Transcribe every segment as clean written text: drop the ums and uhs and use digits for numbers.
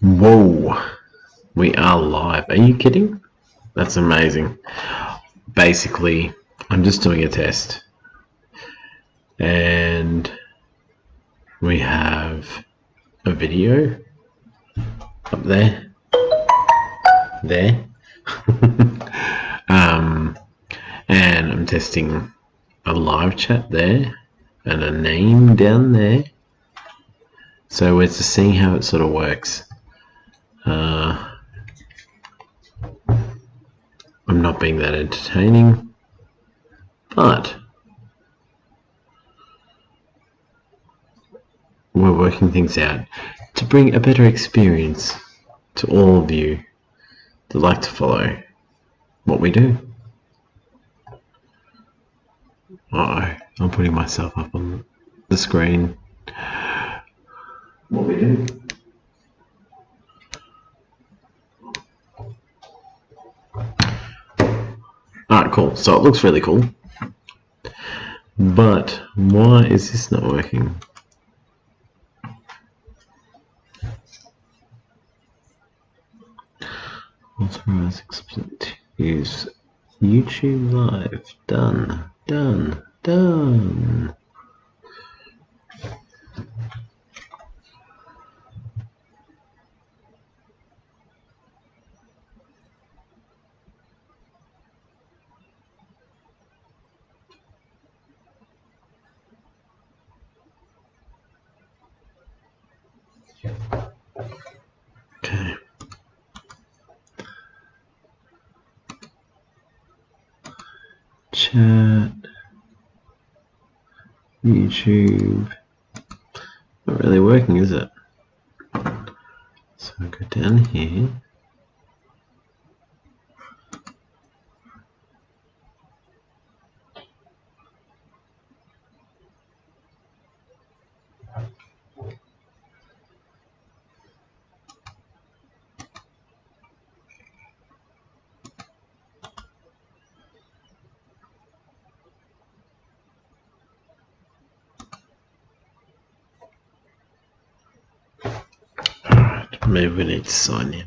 Whoa, we are live. Are you kidding? That's amazing. Basically, I'm just doing a test. And we have a video up there. There. And I'm testing a live chat there and a name down there. So we're just seeing how it sort of works. I'm not being that entertaining, but we're working things out to bring a better experience to all of you that like to follow what we do. I'm putting myself up on the screen. What we do. Alright, cool. So it looks really cool. But why is this not working? Authorize explicit use YouTube Live. Done. Okay. Chat. YouTube. Not really working, is it? So I go down here. Alright, maybe we need to sign in.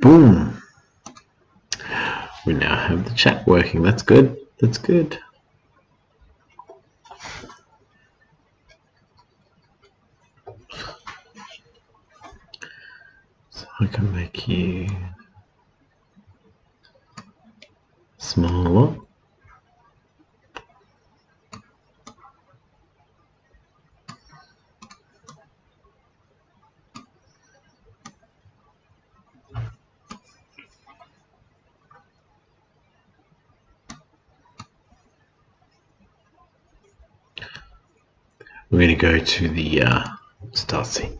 Boom! We now have the chat working. That's good. That's good. So I can make you smaller. We're going to go to the start scene.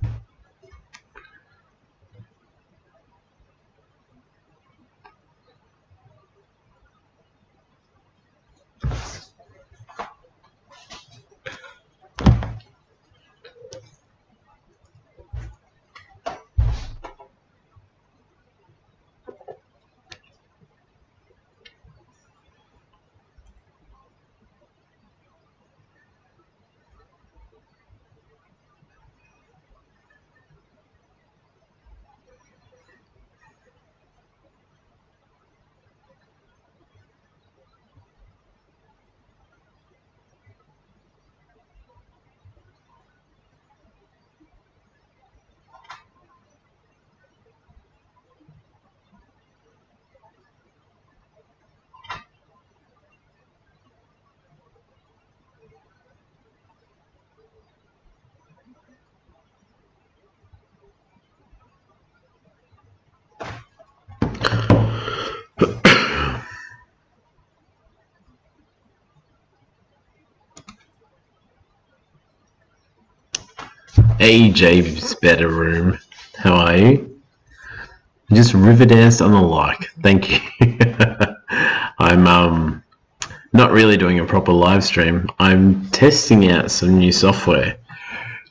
Hey, James Better Room. How are you? Just river danced on the like. Thank you. I'm not really doing a proper live stream. I'm testing out some new software,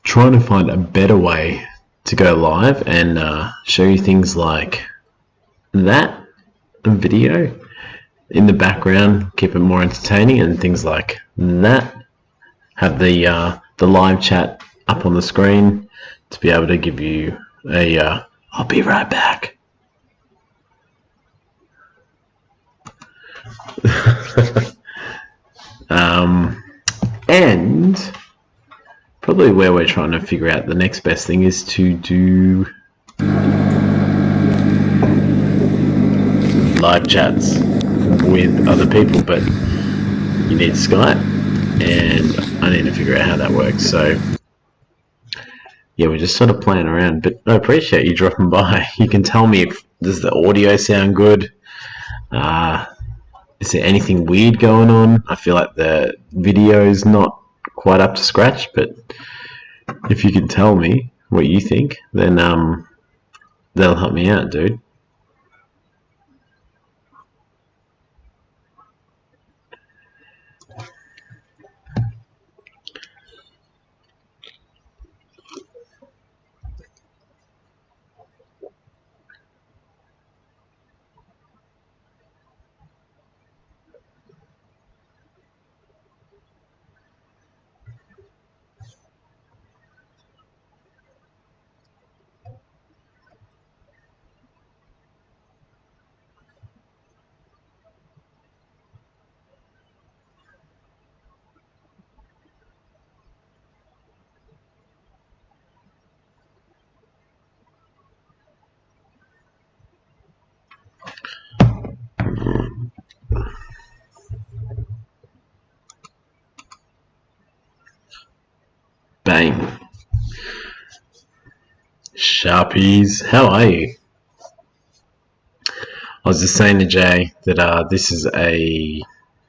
trying to find a better way to go live and show you things like that video in the background, keep it more entertaining, and things like that. Have the live chat up on the screen to be able to give you a I'll be right back. And probably where we're trying to figure out the next best thing is to do live chats with other people, but you need Skype, and I need to figure out how that works. So yeah, we're just sort of playing around, but I appreciate you dropping by. You can tell me if does the audio sound good. Is there anything weird going on? I feel like the video is not quite up to scratch, but if you can tell me what you think, then that'll help me out, dude. Bang. Sharpies, how are you? I was just saying to Jay that this is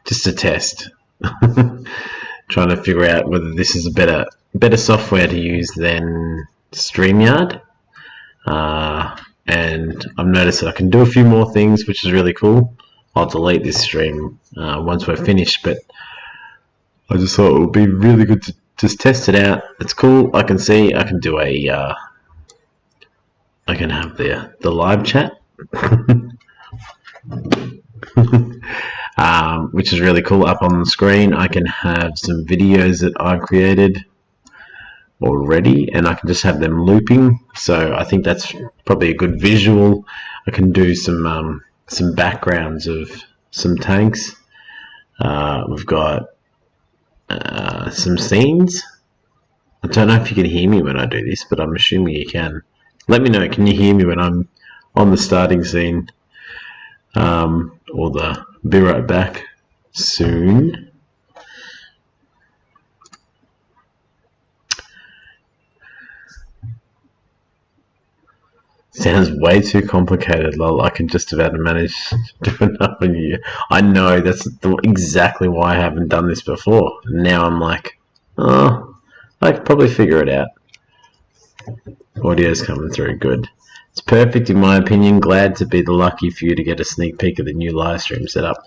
just a test. Trying to figure out whether this is a better software to use than StreamYard. And I've noticed that I can do a few more things, which is really cool. I'll delete this stream once we're finished, but I just thought it would be really good to just test it out. It's cool. I can see I can do I can have the live chat. Which is really cool. Up on the screen I can have some videos that I've created already, and I can just have them looping, so I think that's probably a good visual. I can do some backgrounds of some tanks. We've got some scenes. I don't know if you can hear me when I do this, but I'm assuming you can. Let me know, can you hear me when I'm on the starting scene? Or the be right back soon. Sounds way too complicated, lol. I can just about manage to do enough in a year. I know, that's exactly why I haven't done this before. Now I'm like, oh, I could probably figure it out. Audio's coming through, good. It's perfect in my opinion. Glad to be the lucky for you to get a sneak peek of the new live stream setup.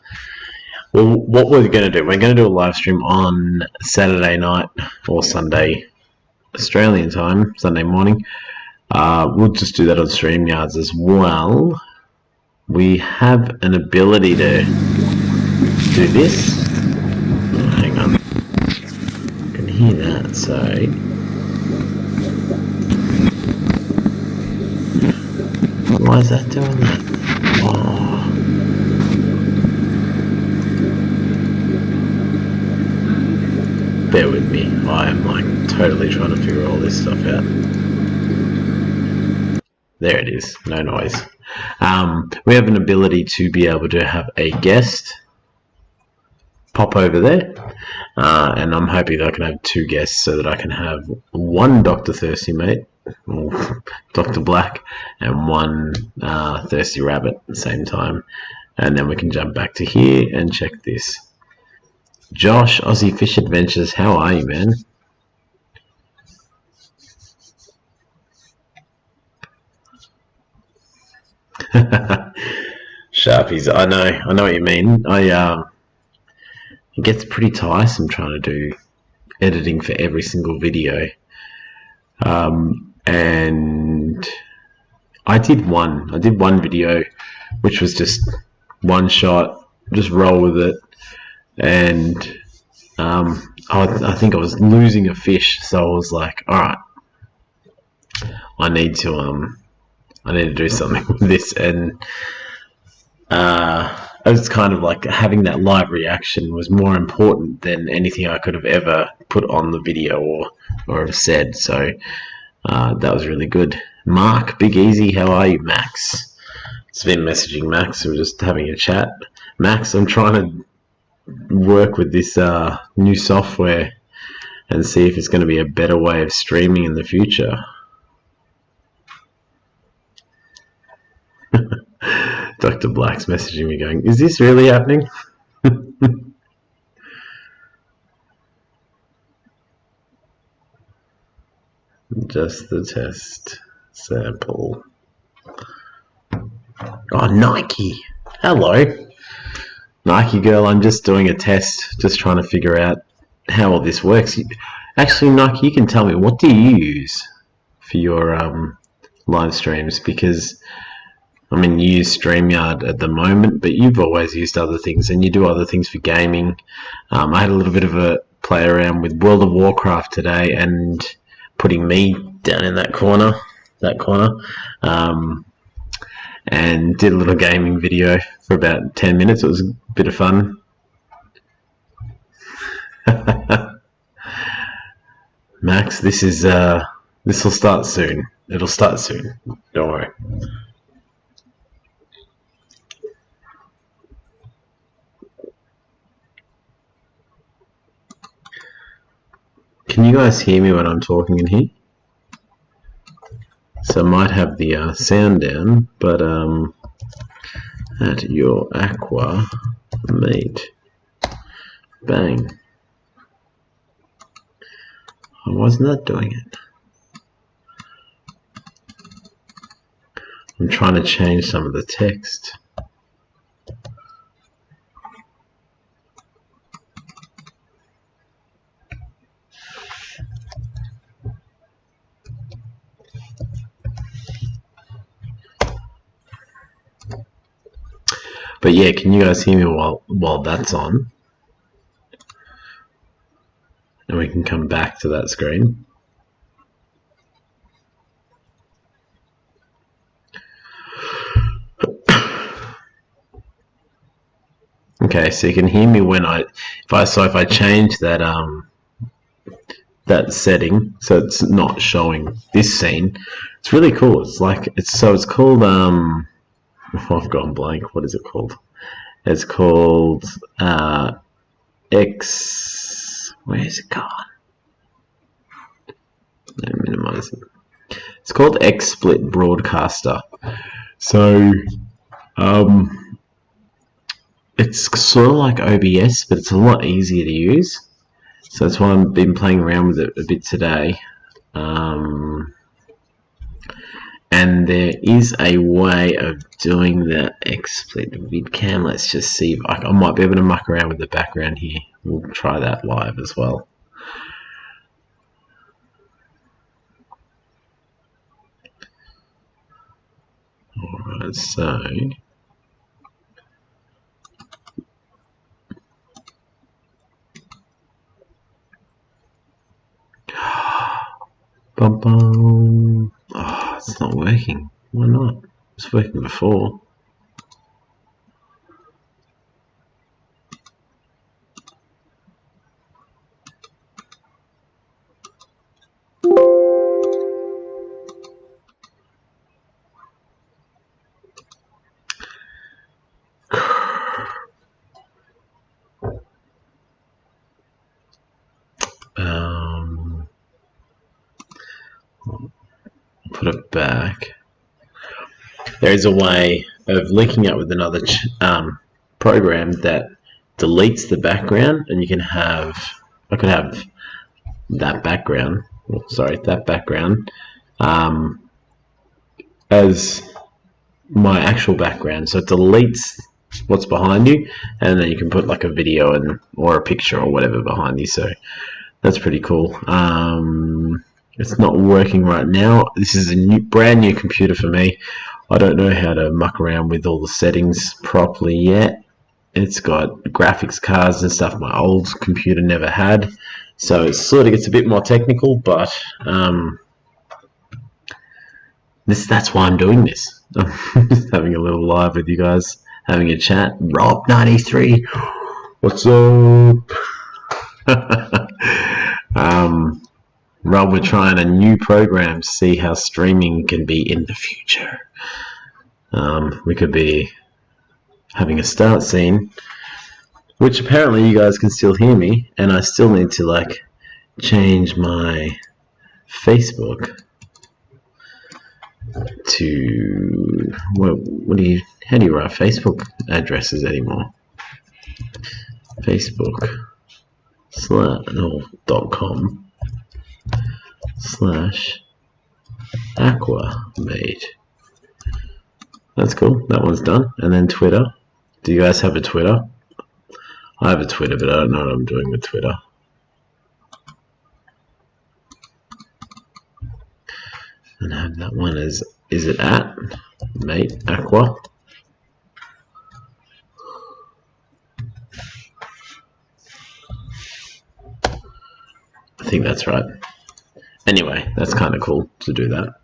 Well, what we're going to do, we're going to do a live stream on Saturday night or Sunday Australian time, Sunday morning. We'll just do that on StreamYards as well. We have an ability to do this. Oh, hang on. I can hear that, so... Why is that doing that? Oh. Bear with me. I am like totally trying to figure all this stuff out. There it is. No noise. We have an ability to be able to have a guest pop over there. And I'm hoping that I can have two guests so that I can have one Dr. Thirsty Mate, Dr. Black, and one Thirsty Rabbit at the same time. And then we can jump back to here and check this. Josh, Aussie Fish Adventures, how are you, man? Sharpies, I know what you mean. It gets pretty tiresome trying to do editing for every single video. And I did one video which was just one shot, just roll with it, and I think I was losing a fish, so I was like, all right, I need to do something with this, and it was kind of like having that live reaction was more important than anything I could have ever put on the video or have said. So that was really good. Mark, Big Easy, how are you? Max, it's been messaging Max. We're just having a chat. Max, I'm trying to work with this new software and see if it's going to be a better way of streaming in the future. Dr. Black's messaging me going, is this really happening? Just the test sample. Oh, Nike. Hello. Nike girl, I'm just doing a test, just trying to figure out how all this works. Actually, Nike, you can tell me, what do you use for your live streams? Because I mean, you use StreamYard at the moment, but you've always used other things, and you do other things for gaming. I had a little bit of a play around with World of Warcraft today, and putting me down in that corner, and did a little gaming video for about 10 minutes. It was a bit of fun. Max, this will start soon. It'll start soon. Don't worry. Can you guys hear me when I'm talking in here? So I might have the sound down, but at your Aqua meet. Bang. Why wasn't that doing it? I'm trying to change some of the text. But yeah, can you guys hear me while that's on? And we can come back to that screen. Okay, so you can hear me when if I change that that setting so it's not showing this scene. It's really cool. It's called I've gone blank. What is it called? It's called X. Where's it gone? Let me minimize it. It's called XSplit Broadcaster. So it's sort of like OBS, but it's a lot easier to use. So that's why I've been playing around with it a bit today. And there is a way of doing the XSplit vidcam. Let's just see if I might be able to muck around with the background here. We'll try that live as well. Alright, so bum bum. Oh, it's not working. Why not? It was working before. Put it back. There is a way of linking up with another program that deletes the background, and you can have, I could have that background, as my actual background. So it deletes what's behind you, and then you can put like a video and or a picture or whatever behind you. So that's pretty cool. It's not working right now. This is a brand new computer for me. I don't know how to muck around with all the settings properly yet. It's got graphics cards and stuff my old computer never had. So it sort of gets a bit more technical, but that's why I'm doing this. I'm just having a little live with you guys, having a chat. Rob93, what's up? Rob, we're trying a new program to see how streaming can be in the future. We could be having a start scene, which apparently you guys can still hear me, and I still need to like change my Facebook to how do you write Facebook addresses anymore? Facebook.com/Aqua made. That's cool. That one's done. And then Twitter. Do you guys have a Twitter? I have a Twitter, but I don't know what I'm doing with Twitter. And I have that one as, is it at mate Aqua? I think that's right. Anyway, that's kind of cool to do that.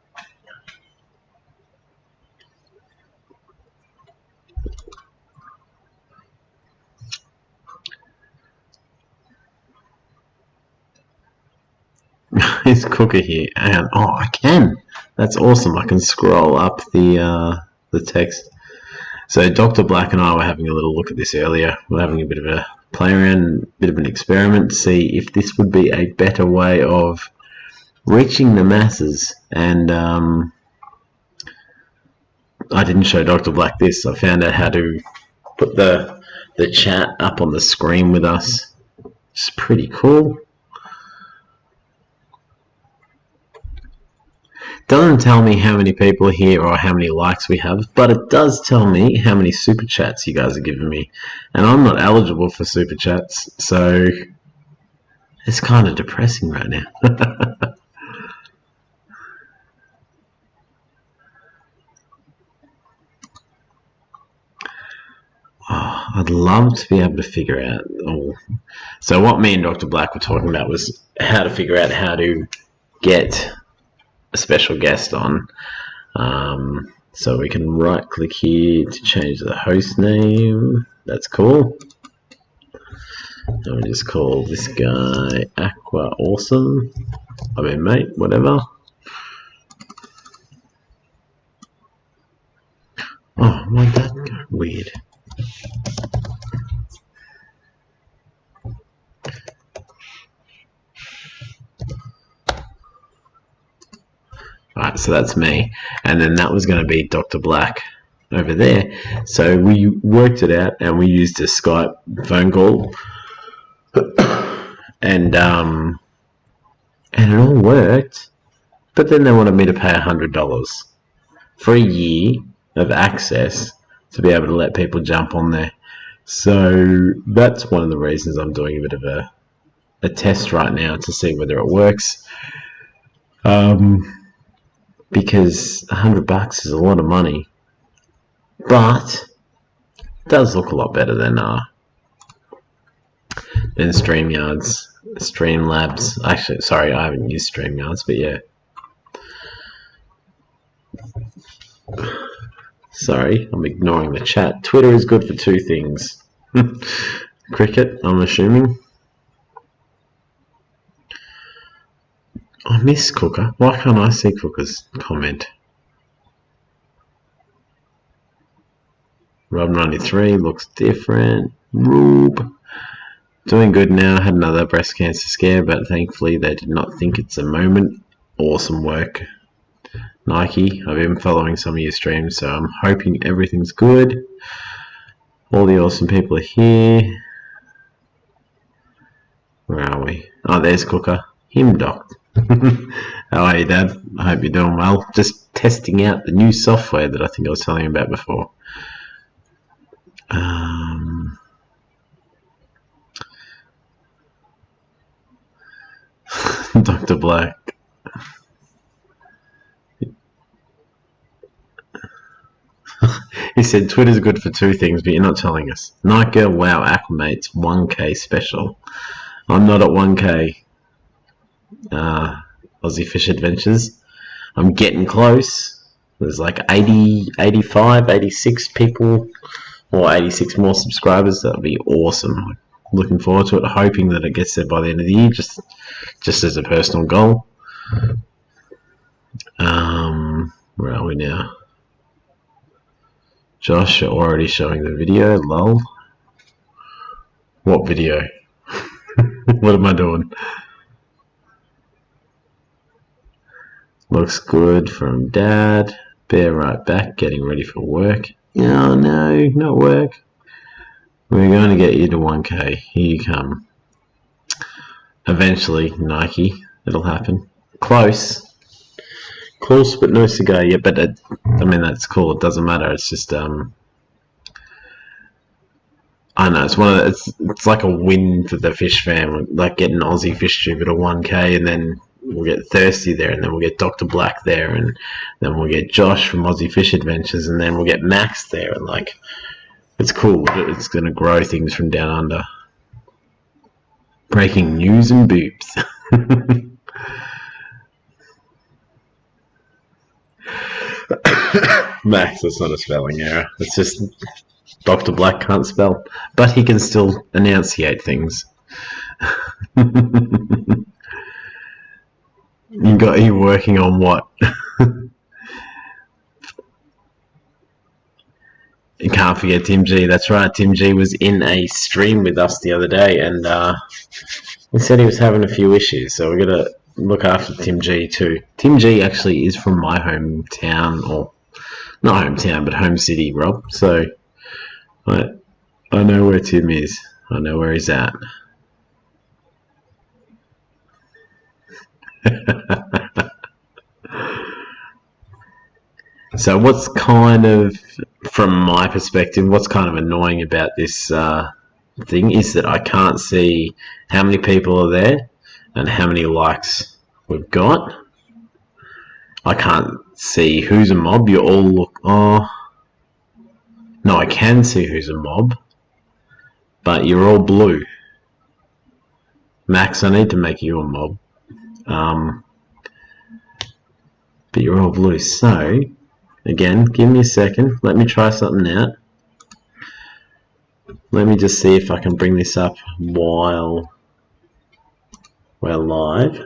Is Cooker here? And oh, I can. That's awesome. I can scroll up the text. So Dr. Black and I were having a little look at this earlier. We're having a bit of a play around, a bit of an experiment to see if this would be a better way of reaching the masses. And I didn't show Dr. Black this. I found out how to put the chat up on the screen with us. It's pretty cool. Doesn't tell me how many people are here or how many likes we have, but it does tell me how many super chats you guys are giving me. And I'm not eligible for super chats, so it's kind of depressing right now. Oh, I'd love to be able to figure out. So what me and Dr. Black were talking about was how to figure out how to get a special guest on. So we can right click here to change the host name. That's cool. And we just call this guy Aqua Awesome. I mean, mate, whatever. Oh, why'd that go weird? Alright, so that's me. And then that was going to be Dr. Black over there. So we worked it out and we used a Skype phone call. And it all worked. But then they wanted me to pay $100 for a year of access to be able to let people jump on there. So that's one of the reasons I'm doing a bit of a test right now to see whether it works. Because $100 is a lot of money, but it does look a lot better than StreamYards, Streamlabs. Actually, sorry, I haven't used StreamYards, but yeah. Sorry, I'm ignoring the chat. Twitter is good for two things. Cricket, I'm assuming. I miss Cooker. Why can't I see Cooker's comment? Rob93 looks different. Rube. Doing good now. Had another breast cancer scare, but thankfully they did not think it's a moment. Awesome work, Nike. I've been following some of your streams, so I'm hoping everything's good. All the awesome people are here. Where are we? Oh, there's Cooker. Him, Doc. How are you, Dad? I hope you're doing well. Just testing out the new software that I think I was telling you about before. Dr. Black. He said Twitter's good for two things, but you're not telling us. Night Girl, wow, Acclimate's 1K special. I'm not at 1K. Aussie Fish Adventures. I'm getting close. There's like 80, 85, 86 people, or 86 more subscribers. That'll be awesome. Looking forward to it. Hoping that it gets there by the end of the year, just as a personal goal. Where are we now? Josh, you're already showing the video. Lol. What video? What am I doing? Looks good from Dad. Bear right back, getting ready for work. Oh no, not work. We're going to get you to 1K. Here you come. Eventually, Nike. It'll happen. Close. Close, but no cigar yet. But I mean, that's cool. It doesn't matter. It's just I know it's one of it's like a win for the fish fam. Like getting Aussie Fish Tube at a 1K, and then we'll get Thirsty there, and then we'll get Dr. Black there, and then we'll get Josh from Aussie Fish Adventures, and then we'll get Max there, and like it's cool. It's gonna grow things from down under. Breaking news and boobs. Max, that's not a spelling error. It's just Dr. Black can't spell, but he can still enunciate things. You working on what? You can't forget Tim G. That's right. Tim G was in a stream with us the other day, and he said he was having a few issues. So we're gonna look after Tim G too. Tim G actually is from my hometown, or not hometown, but home city, Rob. So I know where Tim is. I know where he's at. So what's kind of, from my perspective, what's kind of annoying about this thing is that I can't see how many people are there and how many likes we've got. I can't see who's a mob. You all look... Oh, no, I can see who's a mob, but you're all blue. Max, I need to make you a mob. But you're all blue. So, again, give me a second. Let me try something out. Let me just see if I can bring this up while we're live.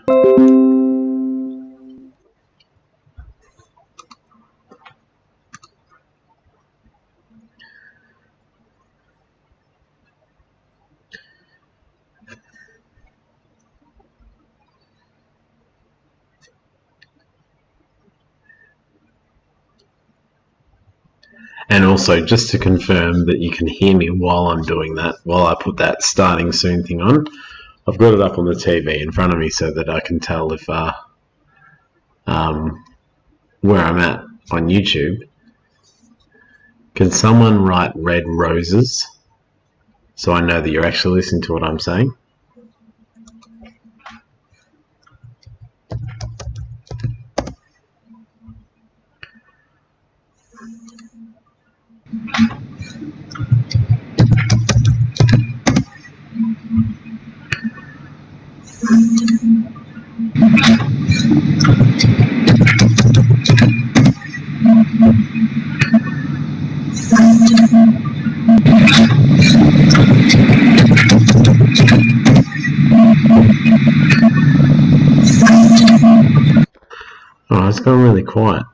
And also, just to confirm that you can hear me while I'm doing that, while I put that starting soon thing on, I've got it up on the TV in front of me so that I can tell if where I'm at on YouTube. Can someone write red roses so I know that you're actually listening to what I'm saying? Oh, it's gone really quiet.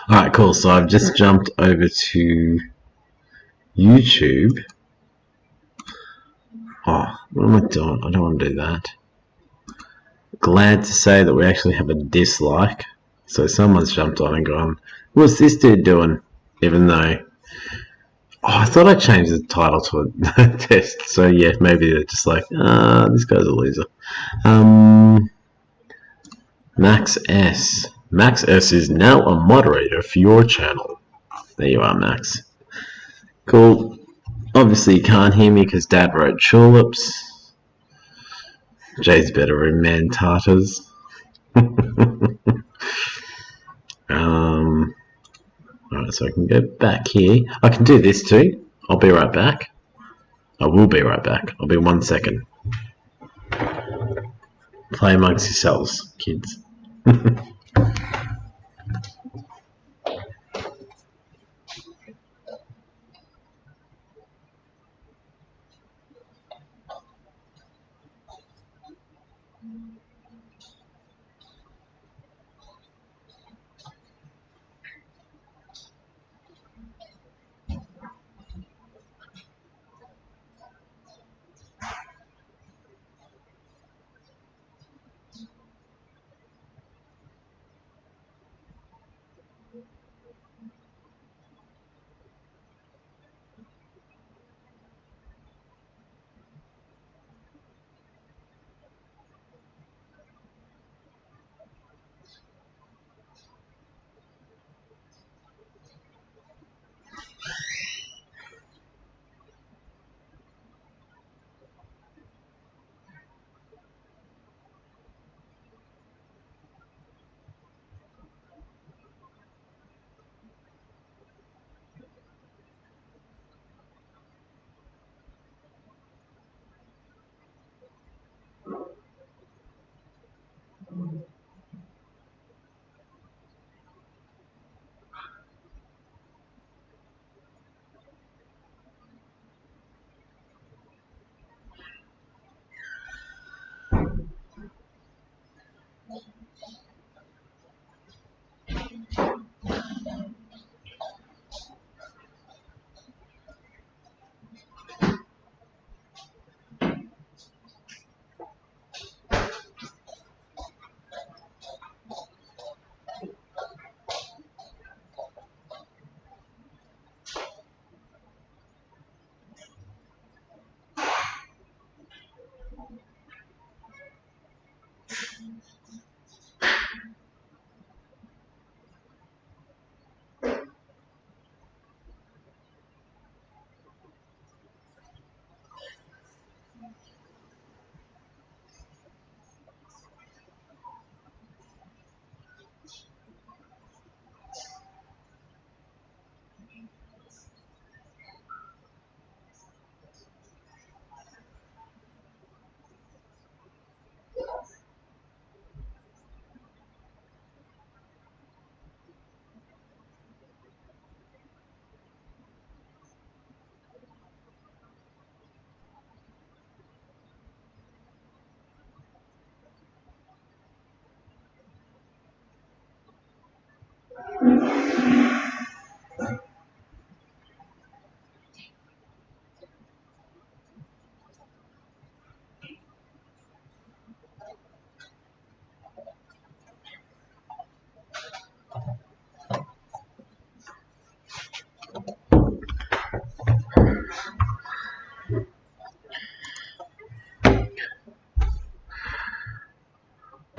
Alright, cool. So I've just jumped over to YouTube. Oh, what am I doing? I don't want to do that. Glad to say that we actually have a dislike. So someone's jumped on and gone, what's this dude doing? Even though I thought I changed the title to a test. So yeah, maybe they're just like, this guy's a loser. Max S. Max S is now a moderator for your channel. There you are, Max. Cool. Obviously you can't hear me because Dad wrote tulips. Jay's better in man tartars. Alright, so I can go back here. I can do this too. I'll be right back. I will be right back. I'll be 1 second. Play amongst yourselves, kids.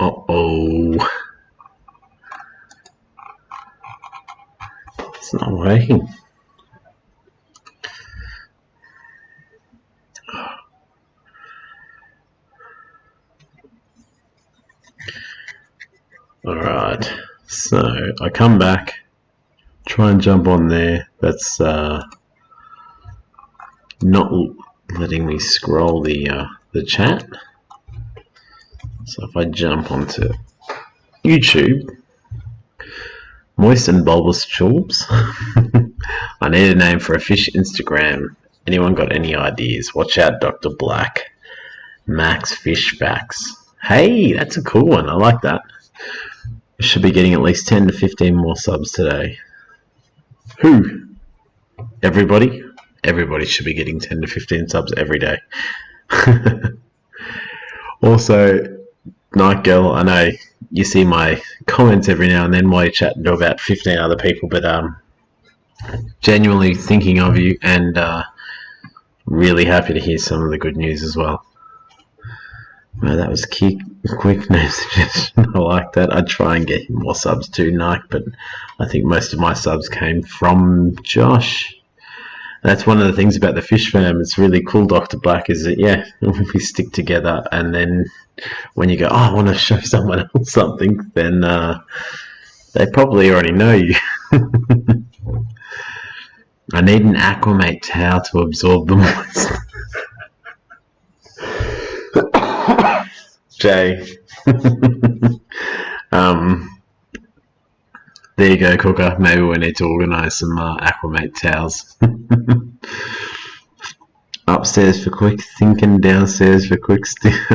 Uh-oh. It's not working. Alright, so I come back, try and jump on there. That's not letting me scroll the chat. So if I jump onto YouTube, moist and bulbous tulips. I need a name for a fish Instagram. Anyone got any ideas? Watch out, Dr. Black. Max Fish Facts. Hey, that's a cool one. I like that. I should be getting at least 10 to 15 more subs today. Who? Everybody? Everybody should be getting 10 to 15 subs every day. Also, Night Girl, I know you see my comments every now and then while you chat to about 15 other people, but genuinely thinking of you, and really happy to hear some of the good news as well. Wow, that was quick no suggestion. I like that. I'd try and get more subs too, Nike, but I think most of my subs came from Josh. That's one of the things about the Fish Fam. It's really cool, Dr. Black, is that, yeah, we stick together, and then when you go, oh, I want to show someone else something, then they probably already know you. I need an Aqua towel to absorb the moisture. Jay. There you go, Cooker. Maybe we need to organise some Aqua towels. Upstairs for quick thinking, downstairs for quick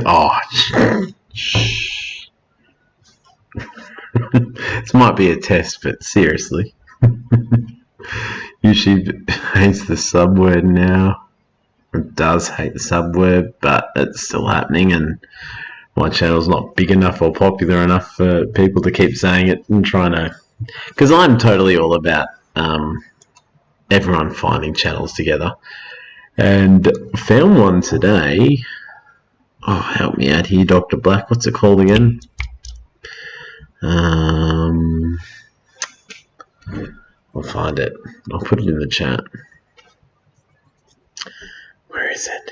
oh, this might be a test, but seriously. YouTube hates the sub word now. It does hate the sub word, but it's still happening, and my channel's not big enough or popular enough for people to keep saying it and trying to... Because I'm totally all about everyone finding channels together. And found one today. Oh, help me out here, Dr. Black. What's it called again? I'll find it. I'll put it in the chat. Where is it?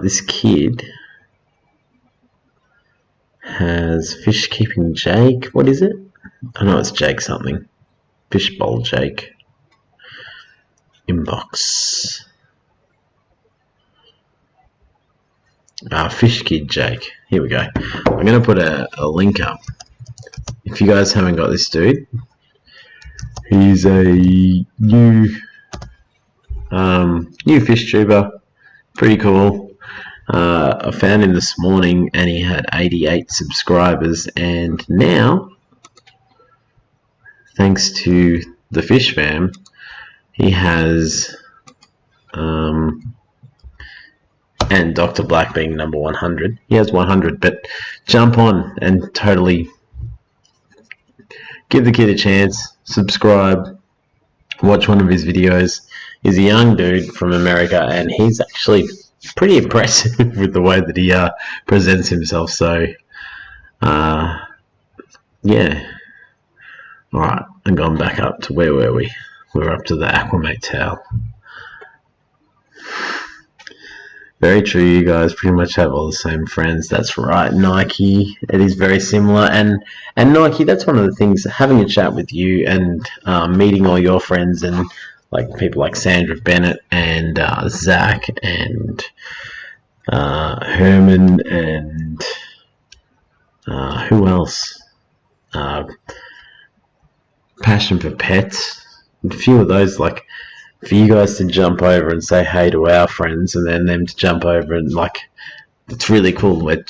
This kid has Fish Keeping Jake. What is it? I know it's Jake something. Fishbowl Jake. Inbox. Fish Kid Jake. Here we go. I'm going to put a link up. If you guys haven't got this dude, he's a new fish tuber. Pretty cool. I found him this morning and he had 88 subscribers, and now, thanks to the Fish Fam, he has, and Dr. Black being number 100, he has 100, but jump on and totally give the kid a chance, subscribe, watch one of his videos. He's a young dude from America, and he's actually pretty impressive with the way that he presents himself. So, yeah. Alright, I'm going back up to where were we? We're up to the Aqua towel. Very true, you guys pretty much have all the same friends. That's right, Nike. It is very similar, and Nike. That's one of the things. Having a chat with you and meeting all your friends, and like people like Sandra Bennett and Zach and Herman and who else? Passion for Pets. A few of those, like, for you guys to jump over and say hey to our friends, and then them to jump over and, like, it's really cool. We're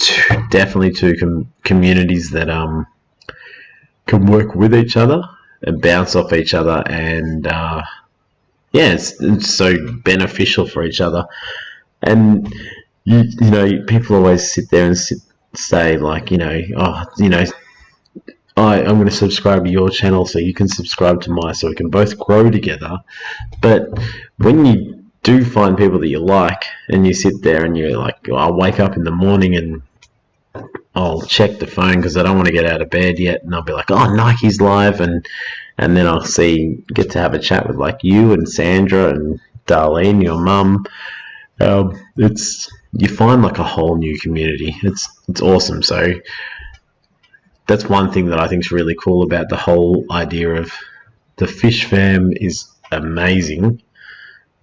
definitely two communities that can work with each other and bounce off each other, and yeah, it's so beneficial for each other. And you know, people always sit there and say like, I'm going to subscribe to your channel so you can subscribe to mine, so we can both grow together. But when you do find people that you like, and you sit there and you're like, I'll wake up in the morning and I'll check the phone because I don't want to get out of bed yet, and I'll be like, oh, Nike's live, and then I'll get to have a chat with like you and Sandra and Darlene, your mum. You find like a whole new community. It's awesome. So that's one thing that I think is really cool about the whole idea of the Fish Fam. Is amazing,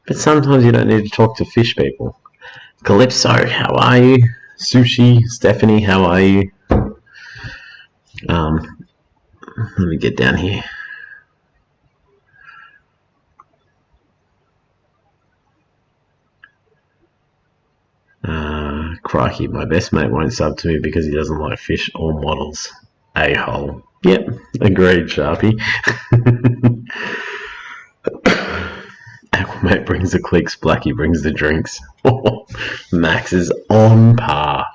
but sometimes you don't need to talk to fish people. Calypso, how are you? Sushi, Stephanie, how are you? Let me get down here. Crikey, my best mate won't sub to me because he doesn't like fish or models. A-hole. Yep, agreed, Sharpie. Aquamate brings the clicks, Blackie brings the drinks. Max is on par.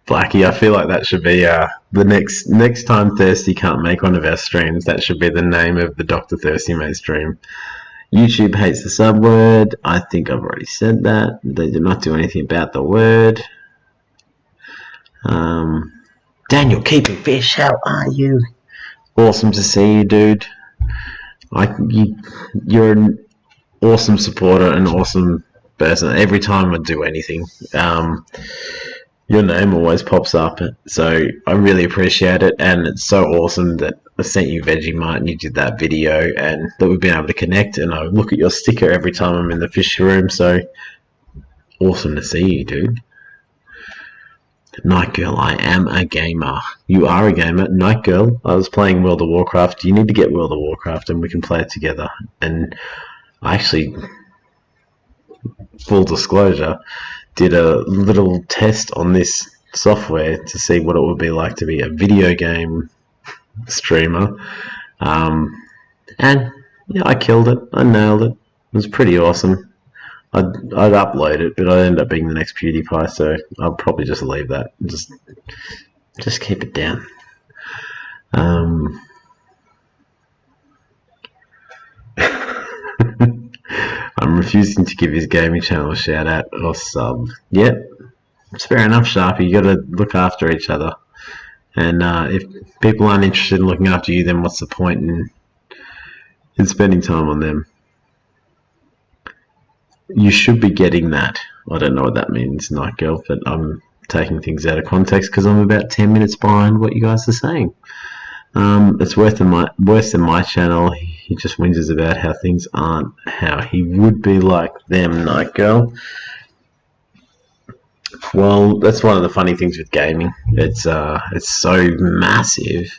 Blackie, I feel like that should be the next time Thirsty can't make one of our streams. That should be the name of the Dr. Thirsty Mate stream. YouTube hates the sub word. I think I've already said that. They did not do anything about the word. Daniel, keeping fish. How are you? Awesome to see you, dude. You're an awesome supporter, an awesome person. Every time I do anything, your name always pops up, so I really appreciate it, and it's so awesome that I sent you Vegemite and you did that video, and that we've been able to connect, and I look at your sticker every time I'm in the fish room, so awesome to see you, dude. Night Girl, I am a gamer. You are a gamer. Night Girl, I was playing World of Warcraft. You need to get World of Warcraft and we can play it together. And I actually, full disclosure, did a little test on this software to see what it would be like to be a video game streamer. And yeah, I killed it. I nailed it. It was pretty awesome. I'd upload it, but I'd end up being the next PewDiePie, so I'll probably just leave that. Just keep it down. I'm refusing to give his gaming channel a shout out or sub. Yep, it's fair enough, Sharpie. You got to look after each other. And if people aren't interested in looking after you, then what's the point in spending time on them? You should be getting that. I don't know what that means, Night Girl, but I'm taking things out of context because I'm about 10 minutes behind what you guys are saying. It's worse than my channel. He just whinges about how things aren't how he would be like them, Night Girl. Well, that's one of the funny things with gaming. It's so massive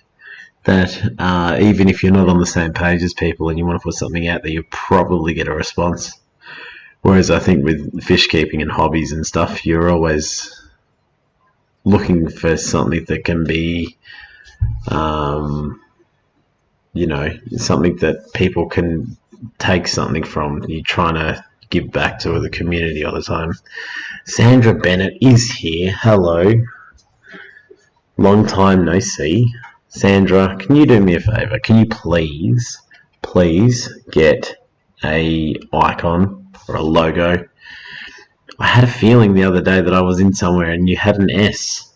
that even if you're not on the same page as people and you want to put something out there, you probably get a response. Whereas I think with fish keeping and hobbies and stuff, you're always looking for something that can be, something that people can take something from. You're trying to give back to the community all the time. Sandra Bennett is here. Hello. Long time no see. Sandra, can you do me a favor? Can you please get a icon or a logo? I had a feeling the other day that I was in somewhere and you had an S,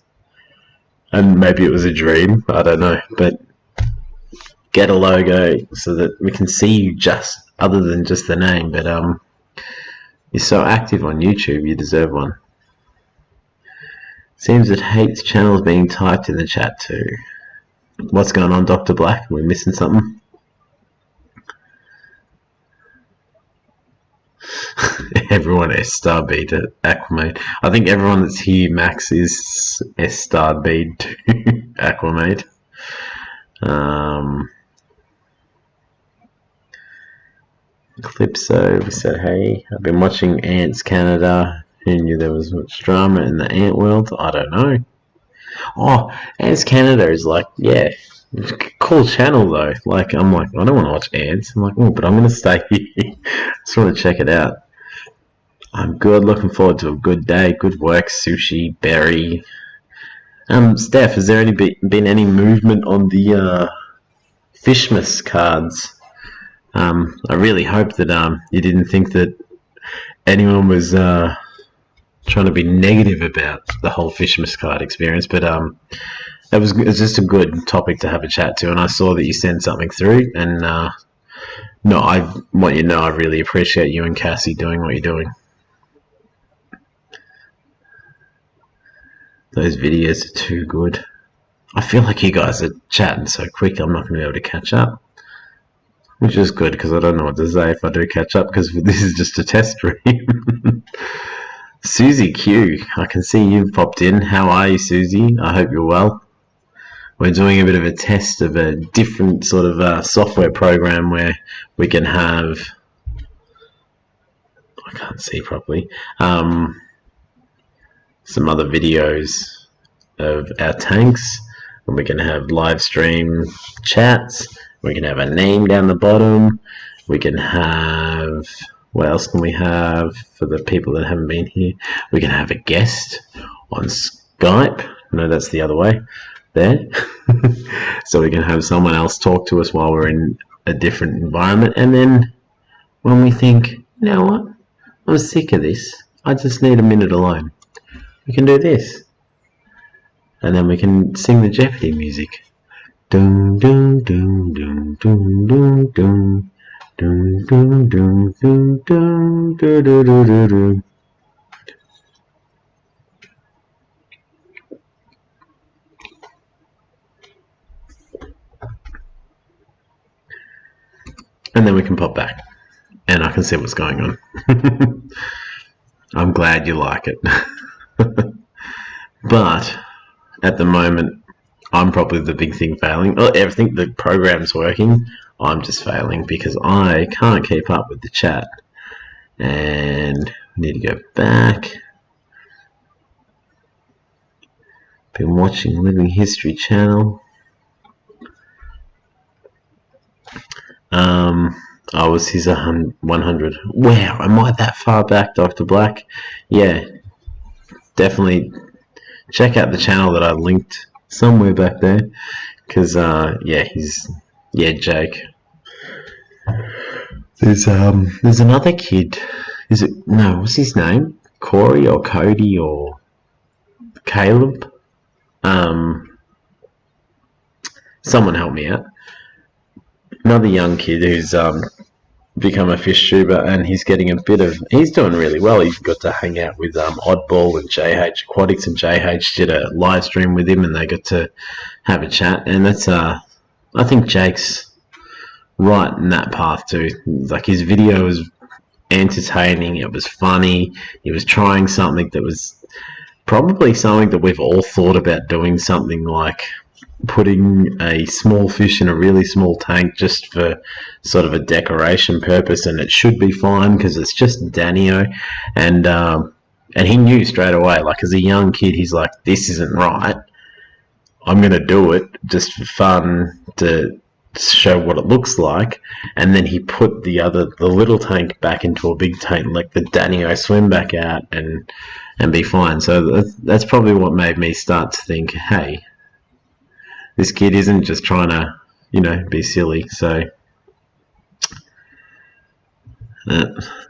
and maybe it was a dream, I don't know, but get a logo so that we can see you just other than just the name. But you're so active on YouTube, you deserve one. Seems it hates channels being typed in the chat too. What's going on, Dr. Black? We're missing something. Everyone S-star B to Aquamate. I think everyone that's here, Max, is S-star B to Aquamate. Calypso, we said hey. I've been watching Ants Canada. Who knew there was much drama in the ant world? I don't know. Oh, Ants Canada is like, yeah, cool channel though. Like, I'm like, I don't want to watch ants. I'm like, oh, but I'm going to stay here. Just want to check it out. I'm good. Looking forward to a good day. Good work, Sushi, Berry. Steph, has there been any movement on the Fishmas cards? I really hope that you didn't think that anyone was trying to be negative about the whole Fishmas card experience, but it was just a good topic to have a chat to, and I saw that you sent something through, and no, I want you to know I really appreciate you and Cassie doing what you're doing. Those videos are too good. I feel like you guys are chatting so quick I'm not going to be able to catch up. Which is good, because I don't know what to say if I do catch up, because this is just a test stream. Susie Q, I can see you've popped in. How are you, Susie? I hope you're well. We're doing a bit of a test of a different sort of software program where we can have... I can't see properly. Some other videos of our tanks, and we can have live stream chats. We can have a name down the bottom. We can have, what else can we have for the people that haven't been here? We can have a guest on Skype. No, that's the other way. There. So we can have someone else talk to us while we're in a different environment. And then when we think, you know what, I'm sick of this, I just need a minute alone, we can do this. And then we can sing the Jeopardy music. Dun dun dun dun dun dun dun dun dun dun dun dun dun dun dun dun. And then we can pop back and I can see what's going on. I'm glad you like it. But at the moment, I'm probably the big thing failing. Everything, the program's working, I'm just failing because I can't keep up with the chat. And I need to go back. Been watching Living History channel. I was his 100. Wow, am I that far back, Dr. Black? Yeah, definitely check out the channel that I linked somewhere back there. Because, yeah, Jake. There's another kid. What's his name? Corey or Cody or Caleb? Someone help me out. Another young kid who's become a fish tuber, and he's doing really well. He's got to hang out with Oddball and JH Aquatics, and JH did a live stream with him and they got to have a chat, and that's I think Jake's right in that path too. Like, his video was entertaining, it was funny, he was trying something that was probably something that we've all thought about doing, something like putting a small fish in a really small tank just for sort of a decoration purpose, and it should be fine because it's just Danio, and he knew straight away, like, as a young kid, he's like, this isn't right, I'm gonna do it just for fun to show what it looks like. And then he put the little tank back into a big tank, like the Danio swim back out and be fine. So that's probably what made me start to think, hey, this kid isn't just trying to, be silly. So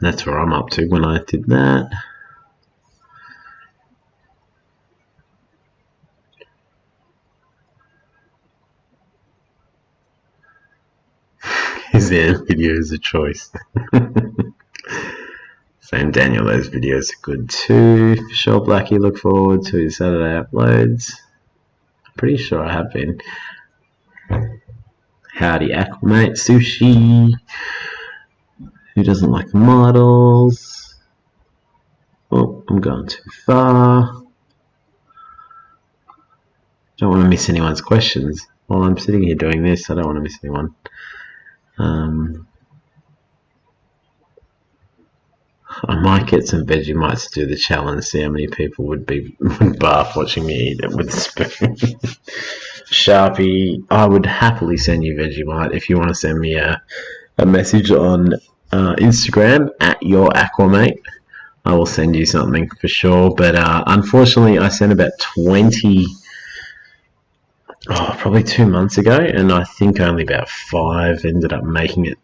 that's where I'm up to when I did that. His video is a choice. Same Daniel, those videos are good too. For sure, Blackie, look forward to his Saturday uploads. I'm pretty sure I have been. Howdy, Aqua, mate. Sushi. Who doesn't like models? Oh, I'm going too far. Don't want to miss anyone's questions. While I'm sitting here doing this, I don't want to miss anyone. I might get some Vegemites to do the challenge, see how many people would barf watching me eat it with a spoon. Sharpie, I would happily send you Vegemite if you want to send me a message on Instagram at @youraquamate. I will send you something for sure. But unfortunately, I sent about 20, probably 2 months ago, and I think only about 5 ended up making it.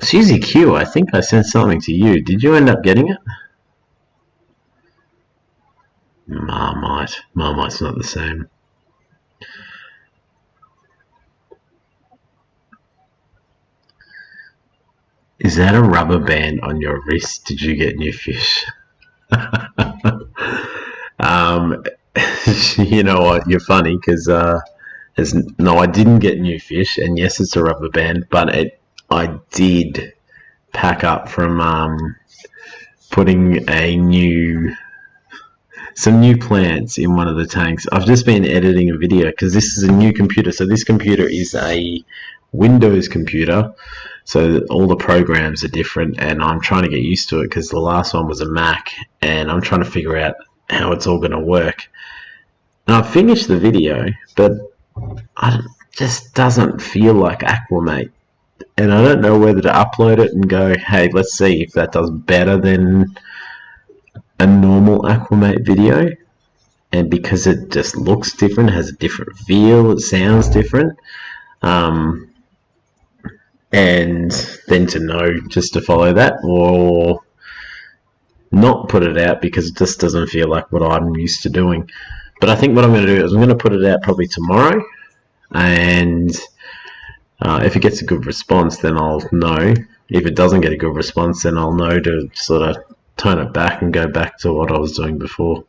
Suzy Q, I think I sent something to you. Did you end up getting it? Marmite. Marmite's not the same. Is that a rubber band on your wrist? Did you get new fish? You know what? You're funny because no, I didn't get new fish, and yes, it's a rubber band, but I did pack up from putting some new plants in one of the tanks. I've just been editing a video because this is a new computer. So this computer is a Windows computer, so all the programs are different, and I'm trying to get used to it because the last one was a Mac, and I'm trying to figure out how it's all going to work. And I've finished the video, but it just doesn't feel like Aquamate. And I don't know whether to upload it and go, hey, let's see if that does better than a normal Aquamate video, and because it just looks different, has a different feel, it sounds different, and then to know just to follow that, or not put it out because it just doesn't feel like what I'm used to doing. But I think what I'm going to do is I'm going to put it out probably tomorrow, and if it gets a good response, then I'll know. If it doesn't get a good response, then I'll know to sort of tone it back and go back to what I was doing before.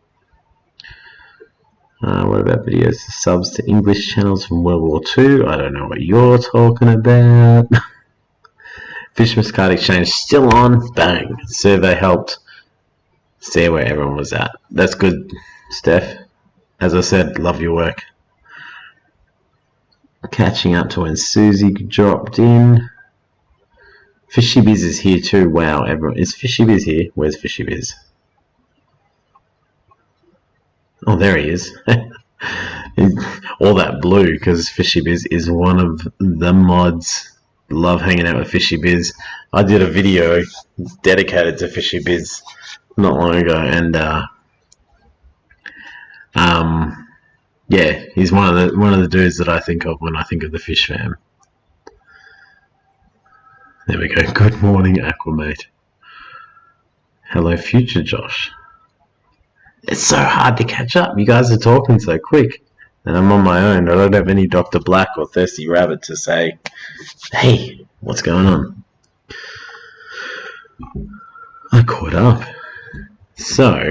What about videos? Subs to English channels from World War II? I don't know what you're talking about. Fisherman's Card Exchange still on. Bang. Survey helped see where everyone was at. That's good, Steph. As I said, love your work. Catching up to when Susie dropped in. Fishy Biz is here too. Wow, everyone. Is Fishy Biz here? Where's Fishy Biz? Oh, there he is. All that blue, because Fishy Biz is one of the mods. Love hanging out with Fishy Biz. I did a video dedicated to Fishy Biz not long ago, and yeah, he's one of the dudes that I think of when I think of the Fish Fam. There we go. Good morning, Aqua mate. Hello, future Josh. It's so hard to catch up. You guys are talking so quick, and I'm on my own. I don't have any Dr. Black or Thirsty Rabbit to say, hey, what's going on? I caught up. So,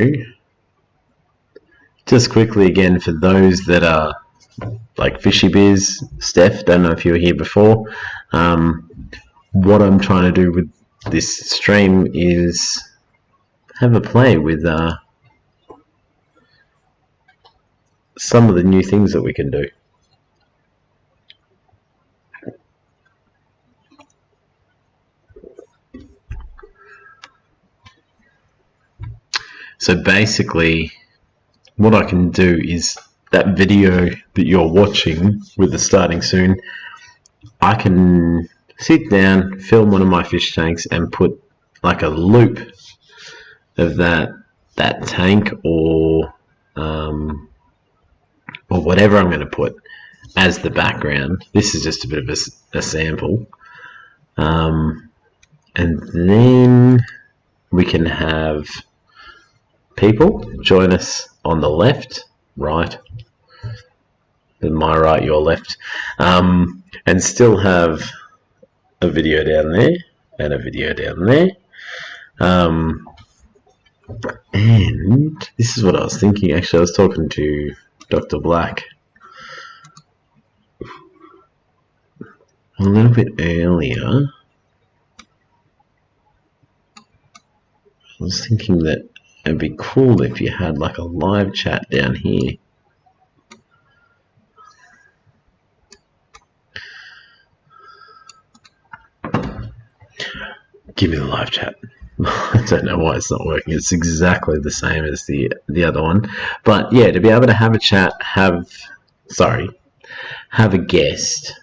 just quickly again, for those that are like Fishy Biz, Steph, don't know if you were here before, what I'm trying to do with this stream is have a play with some of the new things that we can do. So basically, what I can do is that video that you're watching with the starting soon, I can sit down, film one of my fish tanks, and put like a loop of that tank or whatever I'm going to put as the background. This is just a bit of a sample, and then we can have people join us on the left, right, then my right, your left, and still have a video down there and a video down there. And this is what I was thinking. Actually, I was talking to Dr. Black a little bit earlier. I was thinking that it'd be cool if you had like a live chat down here. Give me the live chat. I don't know why it's not working. It's exactly the same as the other one. But yeah, to be able to have a chat, have a guest,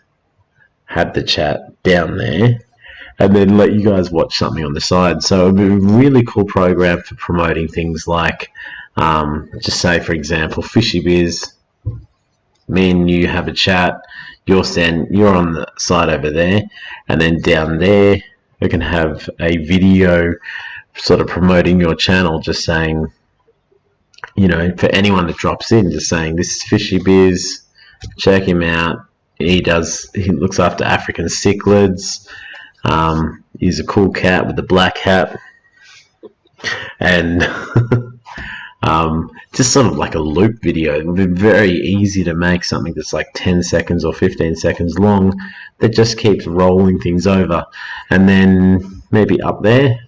have the chat down there, and then let you guys watch something on the side. So it would be a really cool program for promoting things like, just say for example, Fishy Biz, me and you have a chat, you're on the side over there, and then down there we can have a video sort of promoting your channel, just saying, you know, for anyone that drops in, just saying, this is Fishy Biz, check him out. He looks after African cichlids. He's a cool cat with a black hat, and just sort of like a loop video. It would be very easy to make something that's like 10 seconds or 15 seconds long that just keeps rolling things over. And then maybe up there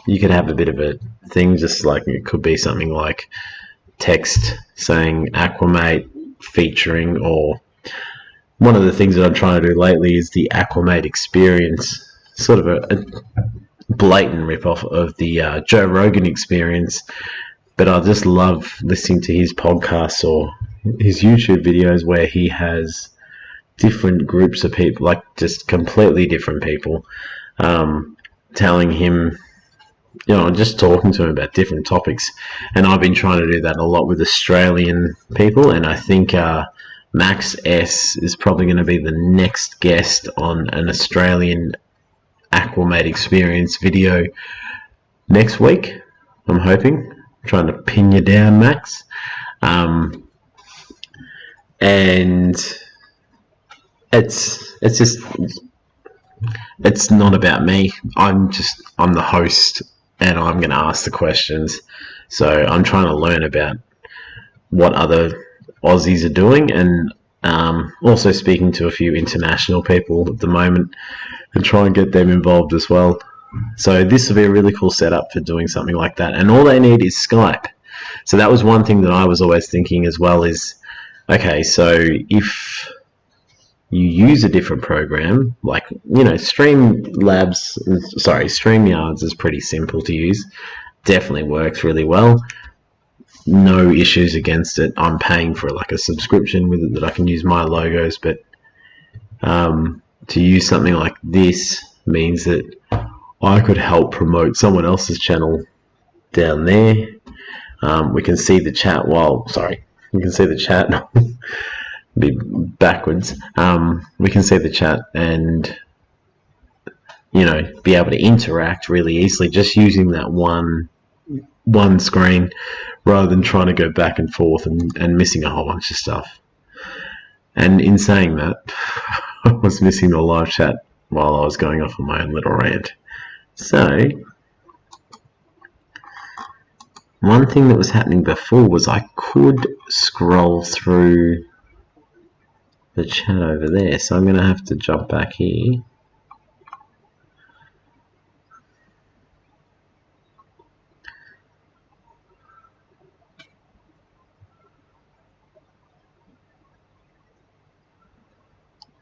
you could have a bit of a thing, just like it could be something like text saying Aquamate featuring, or one of the things that I'm trying to do lately is the Aquamate experience, sort of a blatant rip-off of the Joe Rogan experience. But I just love listening to his podcasts or his YouTube videos where he has different groups of people, like just completely different people, telling him just talking to him about different topics. And I've been trying to do that a lot with Australian people, and I think Max S is probably going to be the next guest on an Australian Aqua experience video next week. I'm hoping. I'm trying to pin you down, Max. And it's not about me. I'm the host, and I'm going to ask the questions. So I'm trying to learn about what other Aussies are doing, and also speaking to a few international people at the moment and try and get them involved as well. So this will be a really cool setup for doing something like that. And all they need is Skype. So that was one thing that I was always thinking as well is, okay, so if you use a different program, like, StreamYards is pretty simple to use. Definitely works really well. No issues against it. I'm paying for like a subscription with it that I can use my logos, but to use something like this means that I could help promote someone else's channel down there. We can see the chat we can see the chat. Be backwards. We can see the chat and be able to interact really easily just using that one screen, rather than trying to go back and forth and missing a whole bunch of stuff. And in saying that, I was missing the live chat while I was going off on my own little rant. So one thing that was happening before was I could scroll through the chat over there, so I'm going to have to jump back here.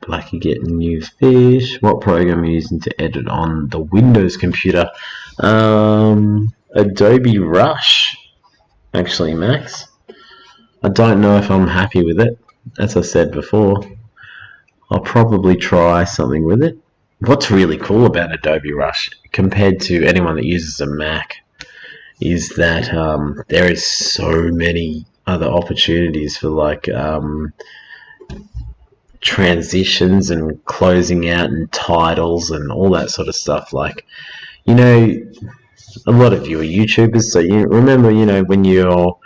Blackie getting new fish. What program are you using to edit on the Windows computer? Adobe Rush, actually, Max. I don't know if I'm happy with it. As I said before, I'll probably try something with it. What's really cool about Adobe Rush compared to anyone that uses a Mac is that there is so many other opportunities for like transitions and closing out and titles and all that sort of stuff. Like, a lot of you are YouTubers, so you remember, when you're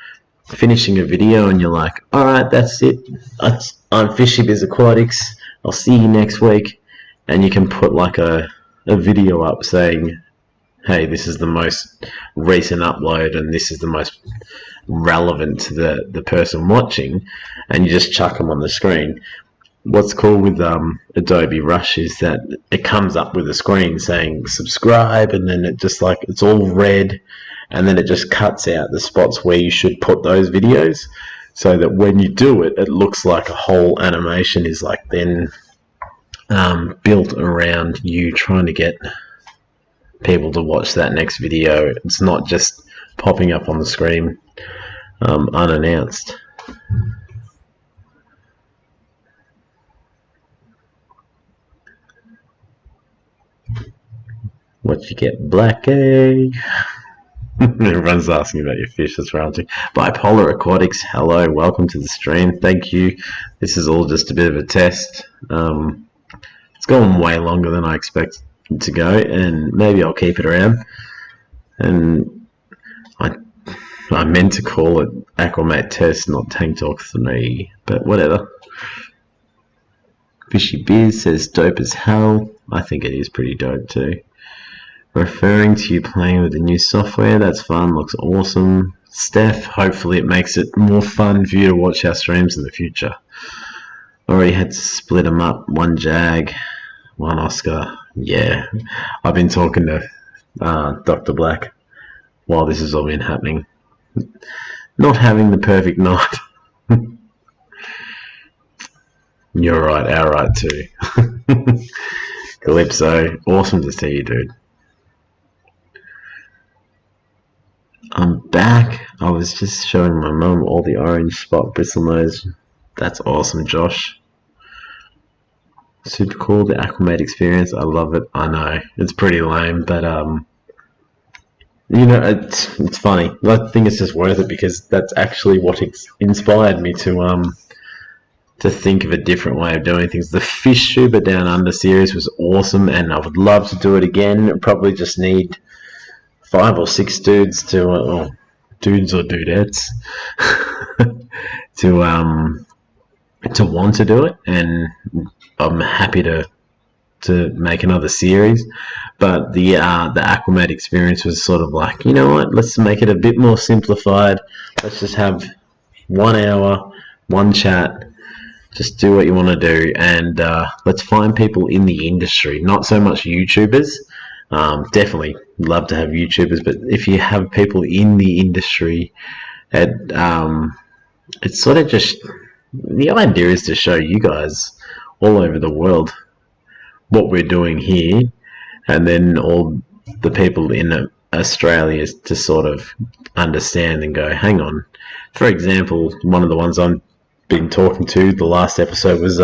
finishing a video and you're like, alright, that's it, I'm Fishy Biz Aquatics, I'll see you next week, and you can put like a video up saying, hey, this is the most recent upload and this is the most relevant to the person watching, and you just chuck them on the screen. What's cool with Adobe Rush is that it comes up with a screen saying subscribe, and then it's all red, and then it just cuts out the spots where you should put those videos, so that when you do it, it looks like a whole animation is like then built around you trying to get people to watch that next video. It's not just popping up on the screen unannounced. What you get, black egg? Everyone's asking about your fish that's rounding. Bipolar Aquatics, hello, welcome to the stream. Thank you. This is all just a bit of a test. It's gone way longer than I expected to go, and maybe I'll keep it around. And I meant to call it Aquamate Test, not Tank Talk 3, but whatever. Fishy Biz says dope as hell. I think it is pretty dope too. Referring to you playing with the new software, that's fun, looks awesome. Steph, hopefully it makes it more fun for you to watch our streams in the future. Already had to split them up, one Jag, one Oscar. Yeah, I've been talking to Dr. Black while this has all been happening. Not having the perfect night. You're right, our right too. Calypso, awesome to see you, dude. I'm back. I was just showing my mum all the orange spot bristlenose. That's awesome, Josh. Super cool, the Aquamate experience. I love it. I know it's pretty lame, but You know, it's funny. I think it's just worth it because that's actually what inspired me to think of a different way of doing things. The Fish Super Down Under series was awesome, and I would love to do it again. Probably just need 5 or 6 dudes to, or dudes or dudettes, to want to do it, and I'm happy to make another series. But the Aquamed experience was sort of like, you know what? Let's make it a bit more simplified. Let's just have 1 hour, one chat. Just do what you want to do, and let's find people in the industry. Not so much YouTubers. Definitely love to have YouTubers, but if you have people in the industry, it's sort of just the idea is to show you guys all over the world what we're doing here, and then all the people in Australia to sort of understand and go, hang on. For example, one of the ones I've been talking to, the last episode was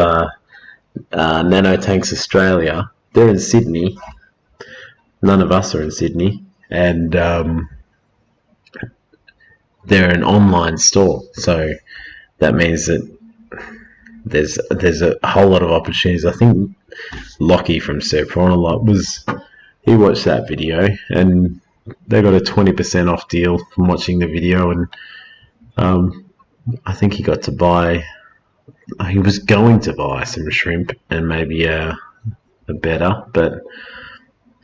Nanotanks Australia. They're in Sydney. None of us are in Sydney, and they're an online store. So that means that there's a whole lot of opportunities. I think Lockie from Sir Prawn a lot he watched that video, and they got a 20% off deal from watching the video, and I think he got to buy. He was going to buy some shrimp and maybe a better, but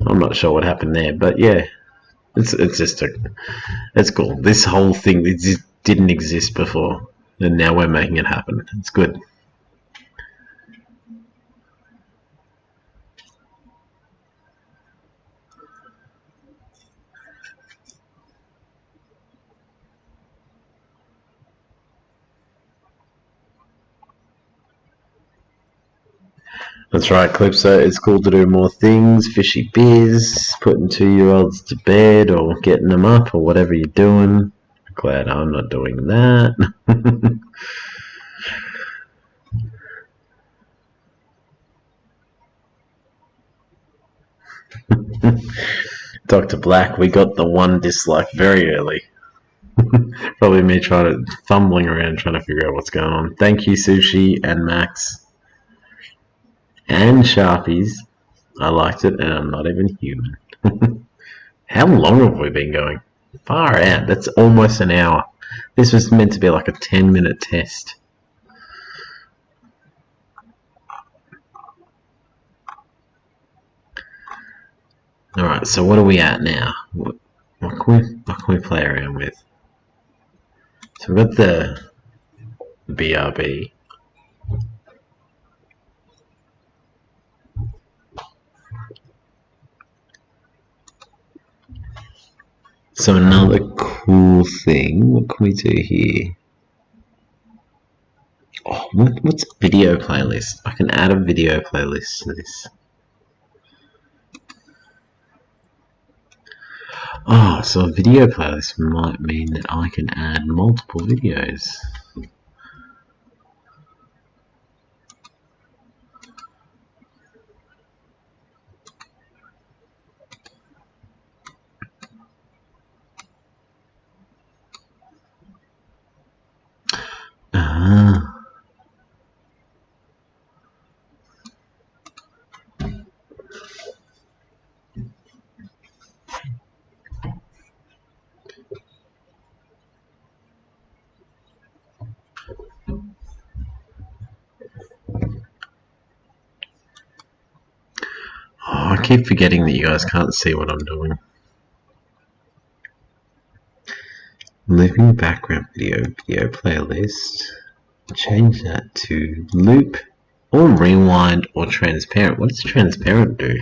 I'm not sure what happened there. But yeah, it's cool. This whole thing it just didn't exist before, and now we're making it happen. It's good. That's right, Clipso. It's cool to do more things. Fishy biz, putting 2-year-olds to bed or getting them up or whatever you're doing. Glad I'm not doing that. Dr. Black, we got the one dislike very early. Probably me fumbling around trying to figure out what's going on. Thank you, Sushi and Max. And Sharpies. I liked it, and I'm not even human. How long have we been going? Far out. That's almost an hour. This was meant to be like a 10-minute test. Alright, so what are we at now? What can we play around with? So we've got the BRB. So another cool thing, what can we do here? Oh, what's video playlist? I can add a video playlist to this. Oh, so a video playlist might mean that I can add multiple videos. Ah. Oh, I keep forgetting that you guys can't see what I'm doing. Looping background video playlist. Change that to loop or rewind or transparent. What does transparent do?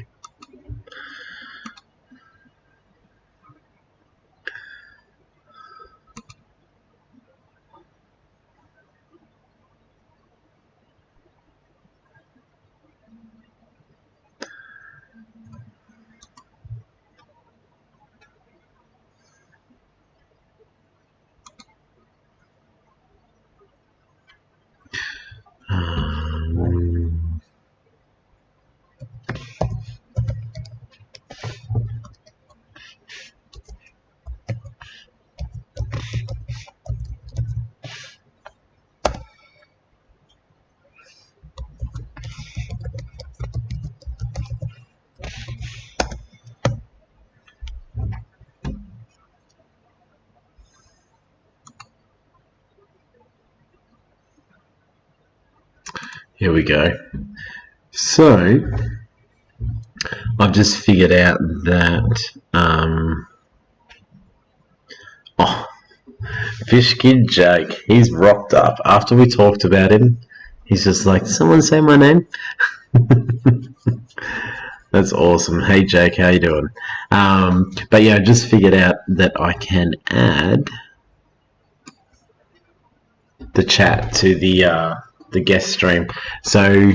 Here we go. So I've just figured out that Fish Kid Jake, he's rocked up. After we talked about him, he's just like, someone say my name? That's awesome. Hey Jake, how you doing? But yeah, I just figured out that I can add the chat to the guest stream. So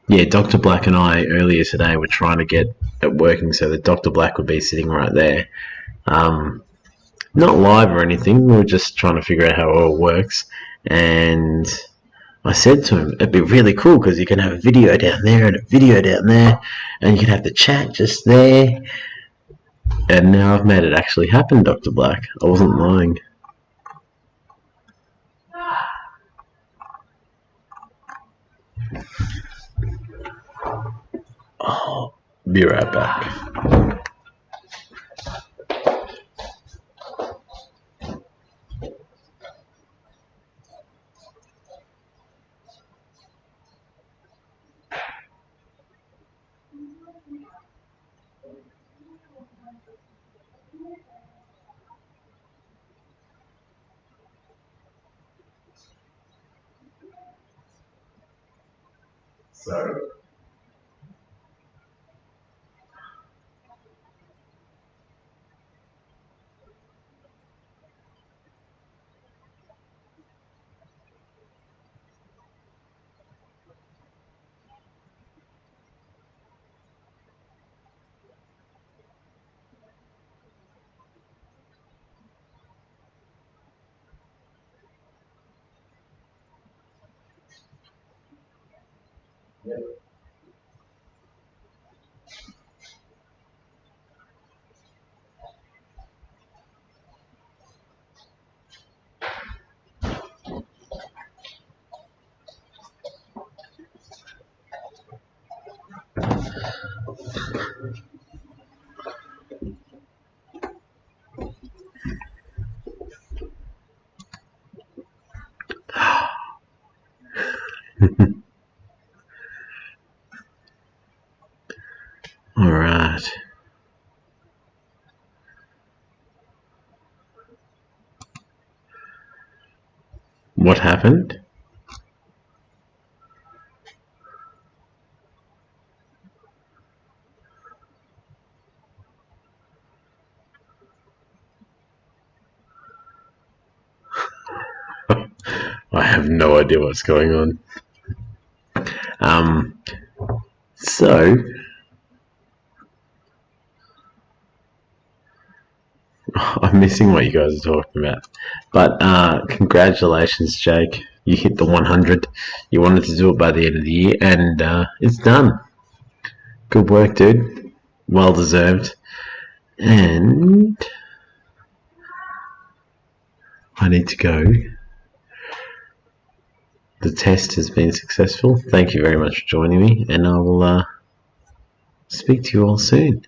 yeah, Dr. Black and I earlier today were trying to get it working so that Dr. Black would be sitting right there. Not live or anything, we were just trying to figure out how it all works. And I said to him, it'd be really cool because you can have a video down there and a video down there, and you can have the chat just there. And now I've made it actually happen, Dr. Black. I wasn't lying. I'll be right back. So all right. What happened? I have no idea what's going on. So I'm missing what you guys are talking about. But congratulations, Jake. You hit the 100. You wanted to do it by the end of the year, and it's done. Good work, dude. Well deserved. And I need to go. The test has been successful. Thank you very much for joining me, and I will speak to you all soon.